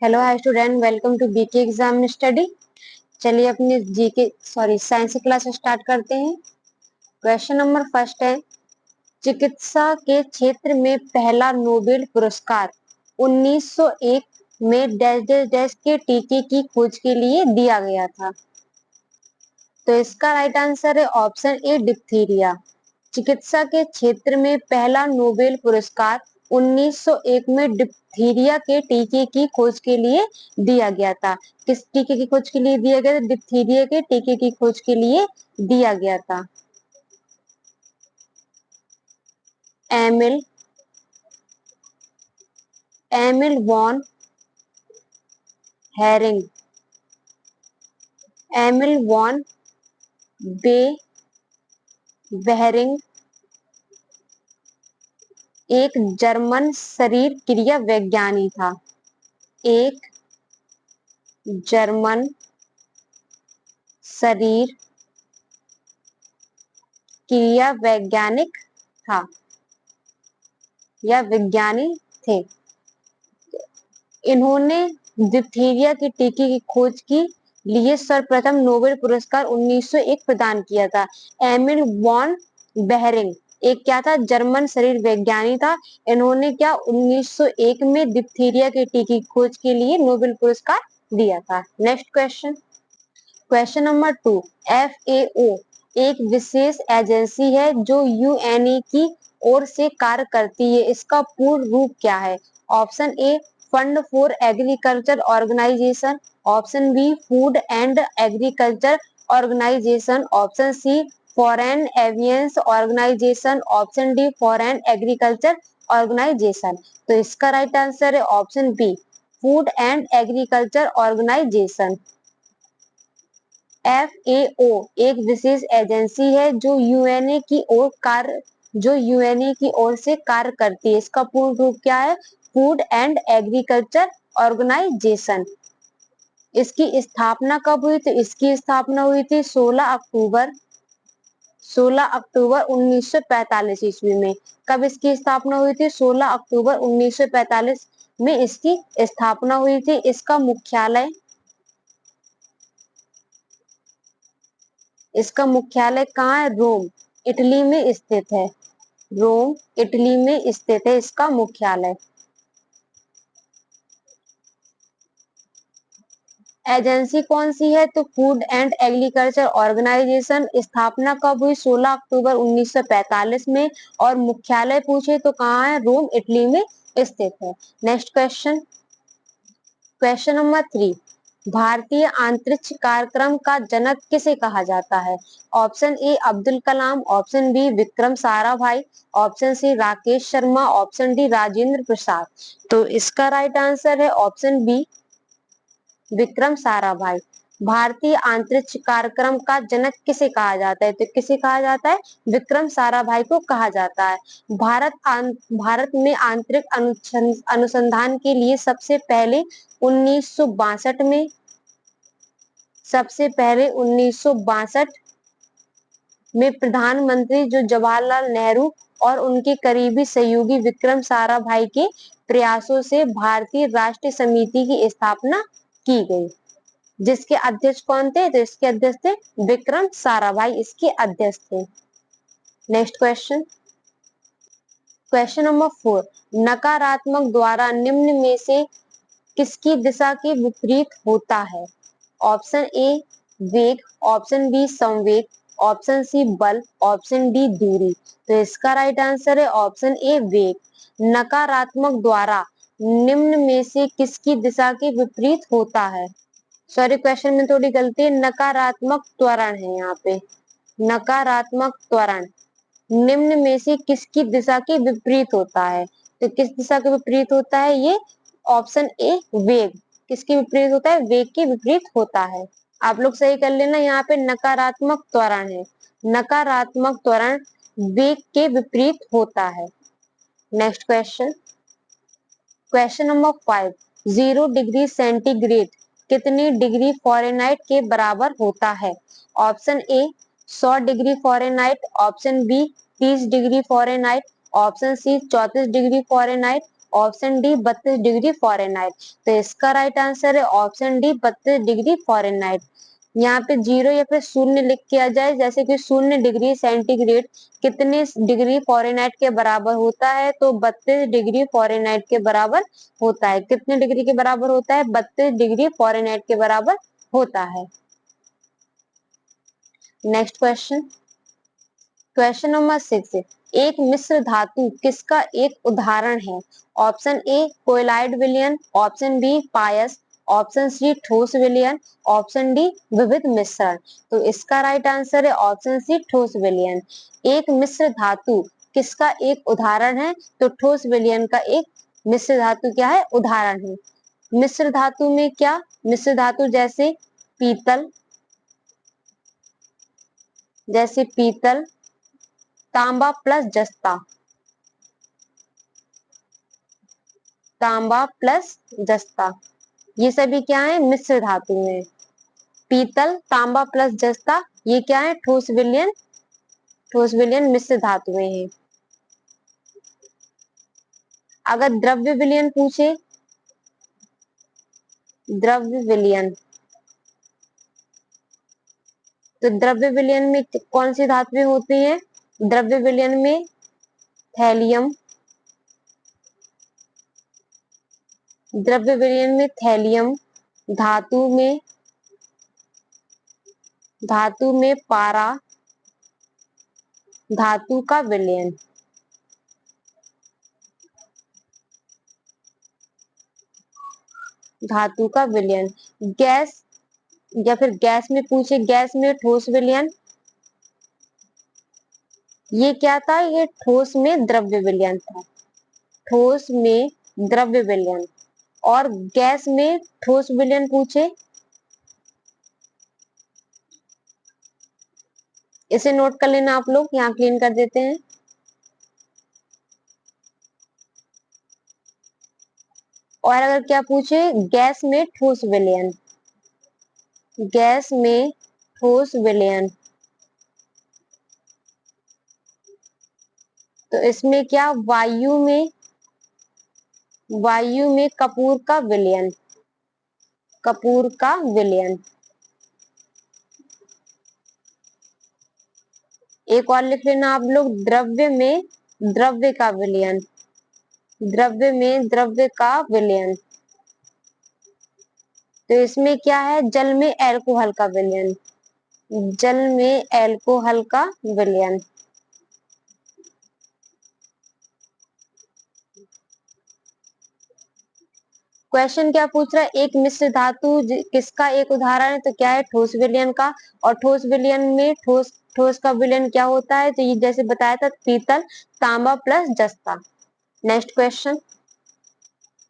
Hello hi student, welcome to BK exam study. चलिए अपनी GK science की class start करते हैं। क्वेश्चन नंबर फर्स्ट है, चिकित्सा के क्षेत्र में पहला नोबेल पुरस्कार 1901 में डैश डैश डैश के टीके की खोज के लिए दिया गया था। तो इसका राइट आंसर है ऑप्शन ए, डिप्थीरिया। चिकित्सा के क्षेत्र में पहला नोबेल पुरस्कार 1901 में डिप्थीरिया के टीके की खोज के लिए दिया गया था। किस टीके की खोज के लिए दिया गया था? डिप्थीरिया के टीके की खोज के लिए दिया गया था। Emil Emil von Hering, Emil von बे बेहरिंग एक जर्मन शरीर क्रिया वैज्ञानिक था। एक जर्मन शरीर क्रिया वैज्ञानिक था या विज्ञानी थे। इन्होंने डिप्थीरिया के टीके की खोज के लिए सर्वप्रथम नोबेल पुरस्कार 1901 प्रदान किया था। एमिल वॉन बेहरिंग एक क्या था? जर्मन शरीर वैज्ञानी था। इन्होंने क्या 1901 में डिप्थीरिया के टीके की खोज के लिए नोबेल पुरस्कार दिया था। Next question, question number 2, FAO एक विशेष एजेंसी है जो यूएनई की ओर से कार्य करती है। इसका पूर्ण रूप क्या है? Option A, fund for agriculture organization. Option B, food and agriculture organization. Option C, foreign avians organization. Option D, foreign agriculture organization. तो इसका राइट आंसर है option B, food and agriculture organization. FAO एक विशेष agency है जो UNA की ओर से कार्य करती है। इसका पूर्ण रूप क्या है? Food and agriculture organisation. इसकी स्थापना कब हुई? तो इसकी स्थापना हुई थी 16 अक्टूबर 1945 ईस्वी में। कब इसकी स्थापना हुई थी? 16 अक्टूबर 1945 में इसकी स्थापना हुई थी। इसका मुख्यालय कहाँ है? रोम, इटली में स्थित है। रोम, इटली में स्थित है इसका मुख्यालय। एजेंसी कौन सी है? तो फूड एंड एग्रीकल्चर ऑर्गेनाइजेशन। स्थापना कब हुई? 16 अक्टूबर 1945 में। और मुख्यालय पूछे तो कहाँ है? रोम, इटली में स्थित है। नेक्स्ट क्वेश्चन, क्वेश्चन नंबर 3, भारतीय अंतरिक्ष कार्यक्रम का जनक किसे कहा जाता है? Option A, Abdul Kalam. Option B, Vikram Sarabhai. Option C, Rakesh Sharma. Option D, Rajendra Prasad. तो इसका राइट आंसर है ऑप्शन बी, विक्रम साराभाई। भारतीय अंतरिक्ष कार्यक्रम का जनक किसे कहा जाता है? तो किसे कहा जाता है? विक्रम साराभाई को कहा जाता है। भारत में आंतरिक अनुसंधान के लिए सबसे पहले 1962 में प्रधानमंत्री जो जवाहरलाल नेहरू और उनके करीबी सहयोगी विक्रम साराभाई के प्रयासों से भारतीय राष्ट्रीय समिति की स्थापना की गई, जिसके अध्यक्ष कौन थे? तो इसके अध्यक्ष थे विक्रम साराभाई, इसके अध्यक्ष थे। नेक्स्ट क्वेश्चन, क्वेश्चन नंबर 4, नकारात्मक द्वारा निम्न में से किसकी दिशा के विपरीत होता है? ऑप्शन ए, वेग। ऑप्शन बी, संवेग। ऑप्शन सी, बल। ऑप्शन डी, दूरी। तो इसका राइट आंसर है ऑप्शन ए, वेग। नकारात्मक द्वारा निम्न में से किसकी दिशा के विपरीत होता है? सॉरी, क्वेश्चन में थोड़ी गलती है, नकारात्मक त्वरण है यहाँ पे। नकारात्मक त्वरण निम्न में से किसकी दिशा के विपरीत होता है? तो किस दिशा के विपरीत होता है ये? ऑप्शन ए, वेग। किसके विपरीत होता है? वेग के विपरीत होता है। आप लोग सही कर लेना, यहाँ पे नकारात्मक त्वरण है। नकारात्मक त्वरण वेग के विपरीत होता है। Next question, question number 5, 0 degree centigrade कितनी डिग्री फ़ारेनहाइट के बराबर होता है? Option A, 100 degree Fahrenheit. Option B, 30 degree Fahrenheit. Option C, 34 degree Fahrenheit. Option D 32 degree Fahrenheit. तो इसका राइट आंसर है ऑप्शन डी 32 डिग्री फ़ारेनहाइट। यहाँ पे 0 या फिर शून्य लिख किया जाए, जैसे कि 0 डिग्री सेंटीग्रेड कितने डिग्री फ़ारेनहाइट के बराबर होता है, तो 32 डिग्री फ़ारेनहाइट के बराबर होता है। कितने डिग्री के बराबर होता है? 32 डिग्री फ़ारेनहाइट के बराबर होता है। नेक्स्ट क्वेश्चन, क्वेश्चन नंबर 6, एक मिश्र धातु किसका एक उदाहरण है? ऑप्शन ए कोयलाइड विलयन, ऑप्शन बी पायस, ऑप्शन सी ठोस विलयन, ऑप्शन डी विविध मिश्रण। तो इसका राइट आंसर है ऑप्शन सी ठोस विलयन। एक मिश्र धातु किसका एक उदाहरण है? तो ठोस विलयन का एक मिश्र धातु क्या है? उदाहरण है। मिश्र धातु में क्या? मिश्र धातु जैसे पीतल, तांबा प्लस जस्ता, तांबा प्लस जस्ता, ये सभी क्या है? मिश्र धातु है। पीतल, तांबा प्लस जस्ता, ये क्या है? ठोस विलयन मिश्र धातुएं हैं। अगर द्रव्य विलयन पूछे, द्रव्य विलयन, तो द्रव्य विलयन में कौन सी धातुएं होती हैं? द्रव्य विलयन में थैलियम, द्रव्य विलयन में थैलियम, धातु में पारा, धातु का विलयन, धातु का विलयन। गैस या फिर गैस में पूछे, गैस में ठोस विलयन, ये क्या था? ये ठोस में द्रव्य विलयन था, ठोस में द्रव्य विलयन। और गैस में ठोस विलयन पूछे, इसे नोट कर लेना आप लोग, यहाँ क्लीन कर देते हैं। और अगर क्या पूछे, गैस में ठोस विलयन, गैस में ठोस विलयन, तो इसमें क्या? वायु में कपूर का विलयन, कपूर का विलयन। एक और लिख लेना आप लोग, द्रव्य में द्रव्य का विलयन, द्रव्य में द्रव्य का विलयन। तो इसमें क्या है? जल में एल्कोहल का विलयन, जल में एल्कोहल का विलयन। क्वेश्चन क्या पूछ रहा है? एक मिश्र धातु किसका एक उदाहरण है? तो क्या है? ठोस विलयन का। और ठोस विलयन में ठोस का विलयन क्या होता है? तो ये जैसे बताया था, पीतल, तांबा प्लस जस्ता। नेक्स्ट क्वेश्चन,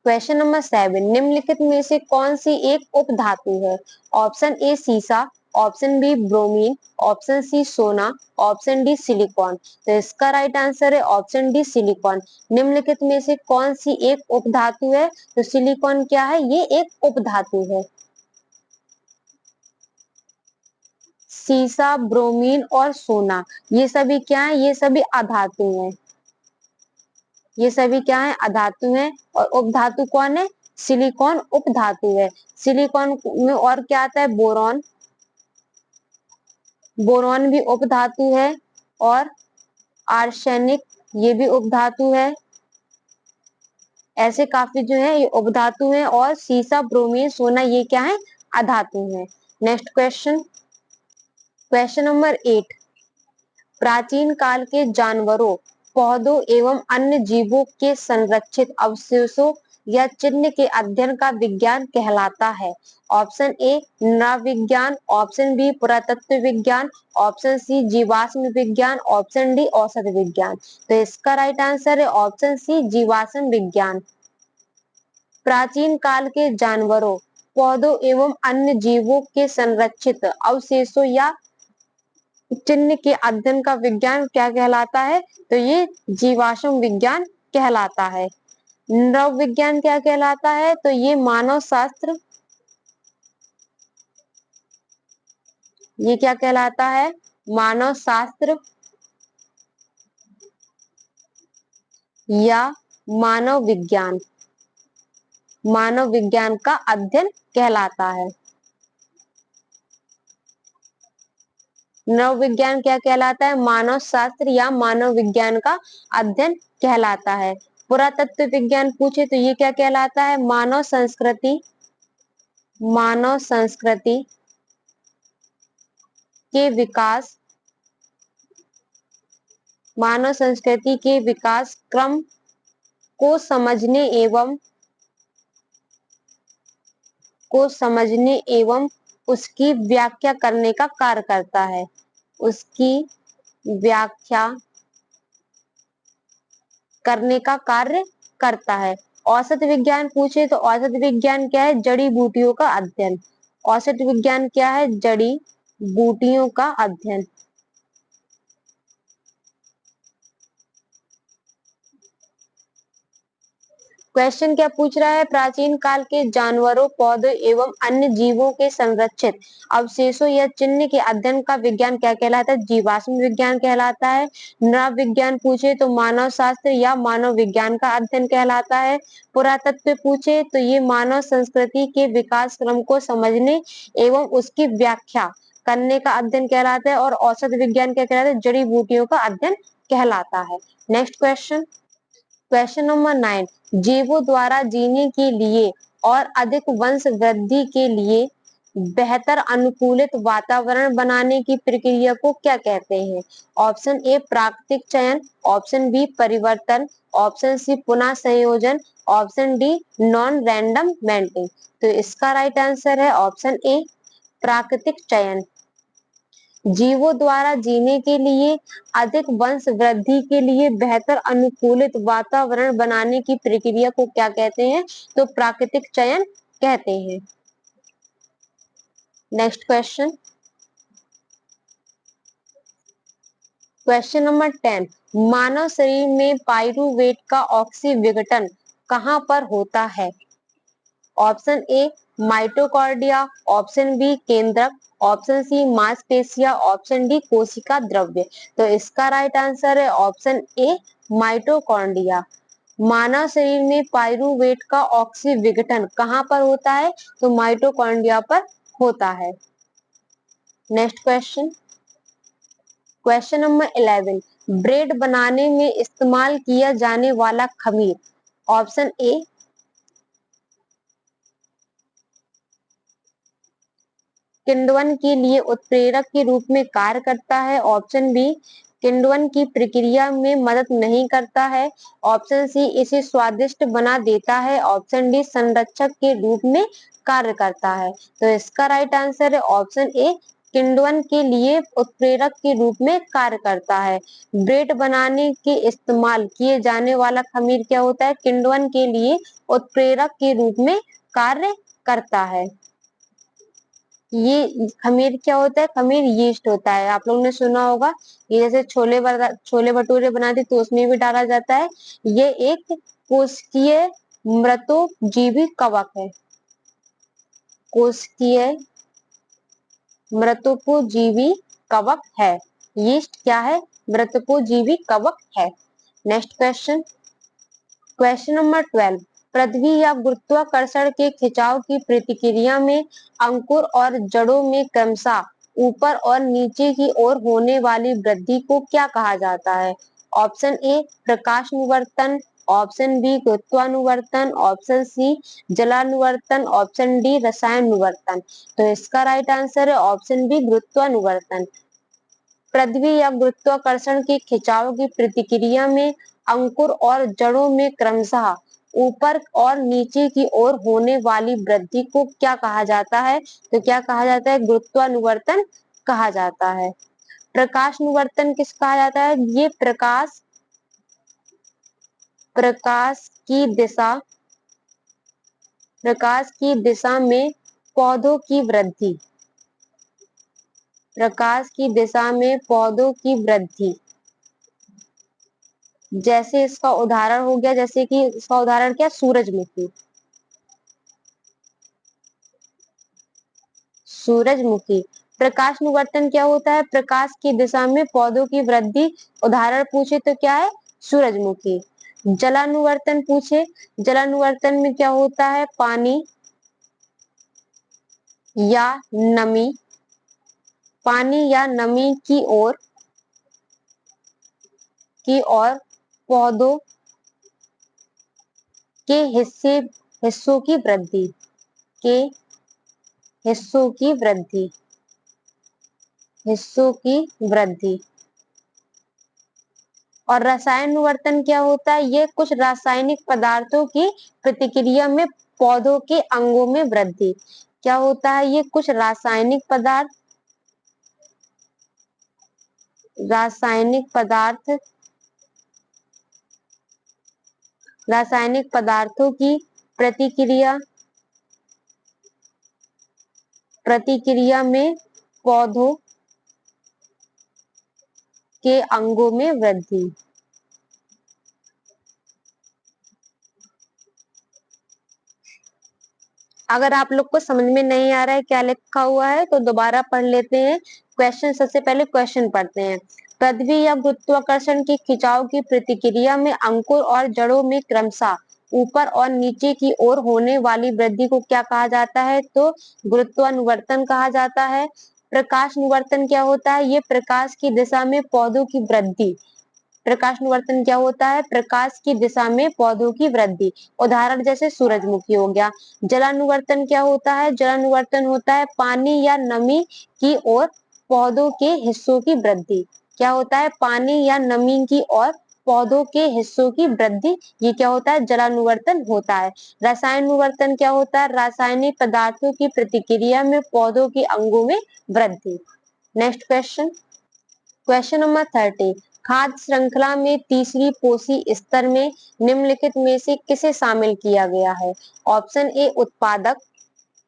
क्वेश्चन नंबर 7, निम्नलिखित में से कौन सी एक उपधातु है? ऑप्शन ए सीसा, option B bromine, option C सोना, ऑप्शन डी सिलिकॉन। तो इसका राइट आंसर है ऑप्शन डी सिलिकॉन। निम्नलिखित में से कौन सी एक उपधातु है? तो सिलिकॉन क्या है? ये एक उपधातु है। सीसा, ब्रोमीन और सोना, ये सभी क्या है? ये सभी अधातु हैं। ये सभी क्या है? अधातु हैं। और उपधातु कौन है? सिलिकॉन उपधातु है। सिलिकॉन में और क्या आता है? बोरॉन, बोरॉन भी उपधातु है। और आर्सेनिक, ये भी उपधातु है। ऐसे काफी जो है ये उपधातु हैं। और सीसा, ब्रोमीन, सोना, ये क्या है? अधातु हैं। नेक्स्ट क्वेश्चन, क्वेश्चन नंबर 8, प्राचीन काल के जानवरों, पौधों एवं अन्य जीवों के संरक्षित अवशेषों या चिन्ह के अध्ययन का विज्ञान कहलाता है? ऑप्शन ए नृविज्ञान, ऑप्शन बी पुरातत्व विज्ञान, ऑप्शन सी जीवाश्म विज्ञान, ऑप्शन डी औषध विज्ञान। तो इसका राइट आंसर है ऑप्शन सी जीवाश्म विज्ञान। प्राचीन काल के जानवरों, पौधों एवं अन्य जीवों के संरक्षित अवशेषों या चिन्ह के अध्ययन का विज्ञान क्या कहलाता है? तो ये जीवाश्म विज्ञान कहलाता है। नृ विज्ञान क्या कहलाता है? तो ये मानव शास्त्र, ये क्या कहलाता है? मानव शास्त्र या मानव विज्ञान, मानव विज्ञान का अध्ययन कहलाता है। नव विज्ञान क्या कहलाता है? मानव शास्त्र या मानव विज्ञान का अध्ययन कहलाता है। पुरातत्व विज्ञान पूछे तो ये क्या कहलाता है? मानव संस्कृति, मानव संस्कृति के विकास, मानव संस्कृति के विकास क्रम को समझने एवं उसकी व्याख्या करने का कार्य करता है, उसकी व्याख्या करने का कार्य करता है। औसत विज्ञान पूछे तो औसत विज्ञान क्या है? जड़ी बूटियों का अध्ययन। औसत विज्ञान क्या है? जड़ी बूटियों का अध्ययन। क्वेश्चन क्या पूछ रहा है? प्राचीन काल के जानवरों, पौधों एवं अन्य जीवों के संरक्षित अवशेषों या चिन्ह के अध्ययन का विज्ञान क्या कहलाता है? जीवाश्म विज्ञान कहलाता है। नृ विज्ञान पूछे तो मानव शास्त्र या मानव विज्ञान का अध्ययन कहलाता है। पुरातत्व पूछे तो ये मानव संस्कृति के विकास क्रम को समझने एवं उसकी व्याख्या करने का अध्ययन कहलाता है। और औसत विज्ञान क्या कहलाता है? जड़ी बूटियों का अध्ययन कहलाता है। नेक्स्ट क्वेश्चन, क्वेश्चन नंबर 9, जीवों द्वारा जीने के लिए और अधिक वंश वृद्धि के लिए बेहतर अनुकूलित वातावरण बनाने की प्रक्रिया को क्या कहते हैं? ऑप्शन ए प्राकृतिक चयन, ऑप्शन बी परिवर्तन, ऑप्शन सी पुनः संयोजन, ऑप्शन डी नॉन रैंडम मेंटिंग। तो इसका राइट आंसर है ऑप्शन ए प्राकृतिक चयन। जीवों द्वारा जीने के लिए, अधिक वंश वृद्धि के लिए बेहतर अनुकूलित वातावरण बनाने की प्रक्रिया को क्या कहते हैं? तो प्राकृतिक चयन कहते हैं। नेक्स्ट क्वेश्चन, क्वेश्चन नंबर 10, मानव शरीर में पाइरूवेट का ऑक्सी विघटन कहां पर होता है? Option A mitochondria, option B केंद्रक, ऑप्शन सी मांसपेशिया, ऑप्शन डी कोशिका द्रव्य। तो इसका राइट आंसर है ऑप्शन ए माइटोकॉन्ड्रिया। मानव शरीर में पाइरूवेट का ऑक्सी विघटन कहां पर होता है? तो माइटोकॉन्ड्रिया पर होता है। Next question, question number 11, bread बनाने में इस्तेमाल किया जाने वाला खमीर। ऑप्शन ए किण्वन के लिए उत्प्रेरक के रूप में कार्य करता है, ऑप्शन बी किण्वन की प्रक्रिया में मदद नहीं करता है, ऑप्शन सी इसे स्वादिष्ट बना देता है, ऑप्शन डी संरक्षक के रूप में कार्य करता है। तो इसका राइट आंसर है ऑप्शन ए किण्वन के लिए उत्प्रेरक के रूप में कार्य करता है। ब्रेड बनाने के इस्तेमाल किए जाने वाला खमीर क्या होता है? किण्वन के लिए उत्प्रेरक के रूप में कार्य करता है। ये खमीर क्या होता है? खमीर यीस्ट होता है। आप लोगों ने सुना होगा, ये जैसे छोले भटूरे बनाते तो उसमें भी डाला जाता है। ये एक कोशिकीय मृतोजीवी कवक है, कोशिकीय मृतकोजीवी कवक है। यीस्ट क्या है? मृतकोजीवी कवक है। नेक्स्ट क्वेश्चन, क्वेश्चन नंबर 12, पृथ्वी या गुरुत्वाकर्षण के खिंचाव की प्रतिक्रिया में अंकुर और जड़ों में क्रमशः ऊपर और नीचे की ओर होने वाली वृद्धि को क्या कहा जाता है? ऑप्शन ए प्रकाशानुवर्तन, ऑप्शन बी गुरुत्वानुवर्तन, ऑप्शन सी जलानुवर्तन, ऑप्शन डी रसायनानुवर्तन। तो इसका राइट आंसर है ऑप्शन बी गुरुत्वानुवर्तन। पृथ्वी या गुरुत्वाकर्षण के खिंचाव की प्रतिक्रिया में अंकुर और जड़ों में क्रमशः ऊपर और नीचे की ओर होने वाली वृद्धि को क्या कहा जाता है? तो क्या कहा जाता है? गुरुत्वानुवर्तन कहा जाता है। प्रकाशानुवर्तन किस कहा जाता है? ये प्रकाश की दिशा में पौधों की वृद्धि, प्रकाश की दिशा में पौधों की वृद्धि। जैसे इसका उदाहरण हो गया, जैसे कि इसका उदाहरण क्या? सूरजमुखी। सूरजमुखी प्रकाशानुवर्तन क्या होता है? प्रकाश की दिशा में पौधों की वृद्धि। उदाहरण पूछे तो क्या है? सूरजमुखी। जलानुवर्तन पूछे, जलानुवर्तन में क्या होता है? पानी या नमी, पानी या नमी की ओर पौधों के हिस्सों की वृद्धि, के हिस्सों की वृद्धि, हिस्सों की वृद्धि। और रसायनुवर्तन क्या होता है? ये कुछ रासायनिक पदार्थों की प्रतिक्रिया में पौधों के अंगों में वृद्धि। क्या होता है? ये कुछ रासायनिक पदार्थों की प्रतिक्रिया प्रतिक्रिया में पौधों के अंगों में वृद्धि। अगर आप लोग को समझ में नहीं आ रहा है क्या लिखा हुआ है तो दोबारा पढ़ लेते हैं क्वेश्चन। सबसे पहले क्वेश्चन पढ़ते हैं। पृथ्वी या गुरुत्वाकर्षण की खिंचाव की प्रतिक्रिया में अंकुर और जड़ों में क्रमशः ऊपर और नीचे की ओर होने वाली वृद्धि को क्या कहा जाता है? तो गुरुत्वानुवर्तन कहा जाता है। प्रकाशनुवर्तन क्या होता है? ये प्रकाश की दिशा में पौधों की वृद्धि। प्रकाशनुवर्तन क्या होता है? प्रकाश की दिशा में पौधों की वृद्धि। उदाहरण जैसे सूरजमुखी हो गया। जलानुवर्तन क्या होता है? जलानुवर्तन होता है पानी या नमी की ओर पौधों के हिस्सों की वृद्धि। क्या होता है? पानी या नमी की ओर पौधों के हिस्सों की वृद्धि। ये क्या होता है? जलानुवर्तन होता है। रसायनुवर्तन क्या होता है? रासायनिक पदार्थों की प्रतिक्रिया में पौधों के अंगों में वृद्धि। Next question, question number 30। खाद्य श्रृंखला में तीसरी पोषी स्तर में निम्नलिखित में से किसे शामिल किया गया है? ऑप्शन ए उत्पादक,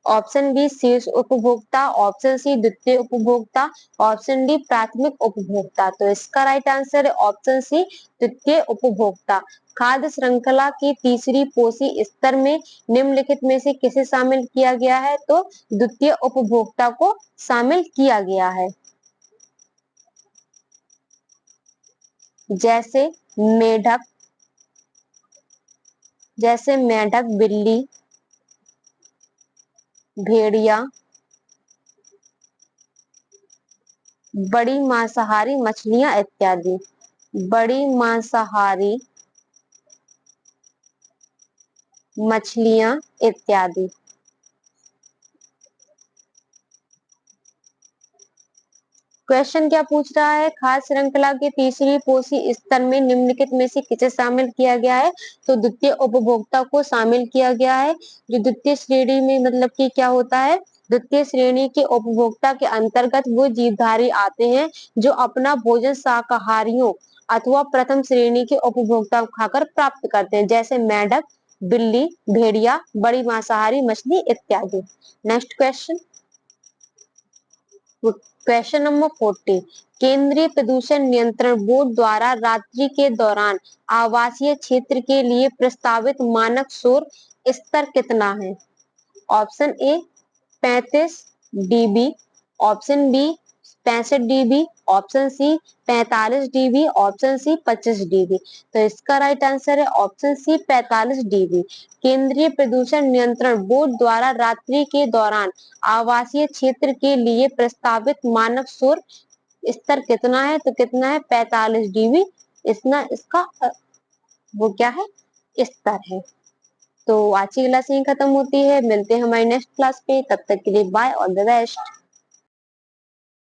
ऑप्शन बी शीर्ष उपभोक्ता, ऑप्शन सी द्वितीय उपभोक्ता, ऑप्शन डी प्राथमिक उपभोक्ता। तो इसका राइट आंसर है ऑप्शन सी द्वितीय उपभोक्ता। खाद्य श्रृंखला की तीसरी पोषी स्तर में निम्नलिखित में से किसे शामिल किया गया है? तो द्वितीय उपभोक्ता को शामिल किया गया है। जैसे मेढक, बिल्ली, भेड़िया, बड़ी मांसाहारी मछलियां इत्यादि। बड़ी मांसाहारी मछलियां इत्यादि। क्वेश्चन क्या पूछ रहा है? खाद्य श्रृंखला के तीसरी पोषी स्तर में निम्नलिखित में से किसे शामिल किया गया है? तो द्वितीय उपभोक्ता को शामिल किया गया है। जो द्वितीय श्रेणी में मतलब कि क्या होता है? द्वितीय श्रेणी के उपभोक्ता के अंतर्गत वो जीवधारी आते हैं जो अपना भोजन शाकाहारियों अथवा प्रथम श्रेणी के उपभोक्ता खाकर प्राप्त करते हैं। जैसे मेंढक, बिल्ली, भेड़िया, बड़ी मांसाहारी मछली इत्यादि। Next question, question number 40। केंद्रीय प्रदूषण नियंत्रण बोर्ड द्वारा रात्रि के दौरान आवासीय क्षेत्र के लिए प्रस्तावित मानक शोर स्तर कितना है? Option A 35 dB, option B 65 dB, option C 45 dB, option C 25 dB. तो इसका राइट आंसर है ऑप्शन सी 45 डीबी। केंद्रीय प्रदूषण नियंत्रण बोर्ड द्वारा रात्रि के दौरान आवासीय क्षेत्र के लिए प्रस्तावित मानक शोर स्तर कितना है? तो कितना है? 45 डीबी। इसका वो क्या है? स्तर है। तो आज की क्लास यही खत्म होती है। मिलते हैं हमारी नेक्स्ट क्लास पे। तब तक के लिए बाय, ऑल द बेस्ट।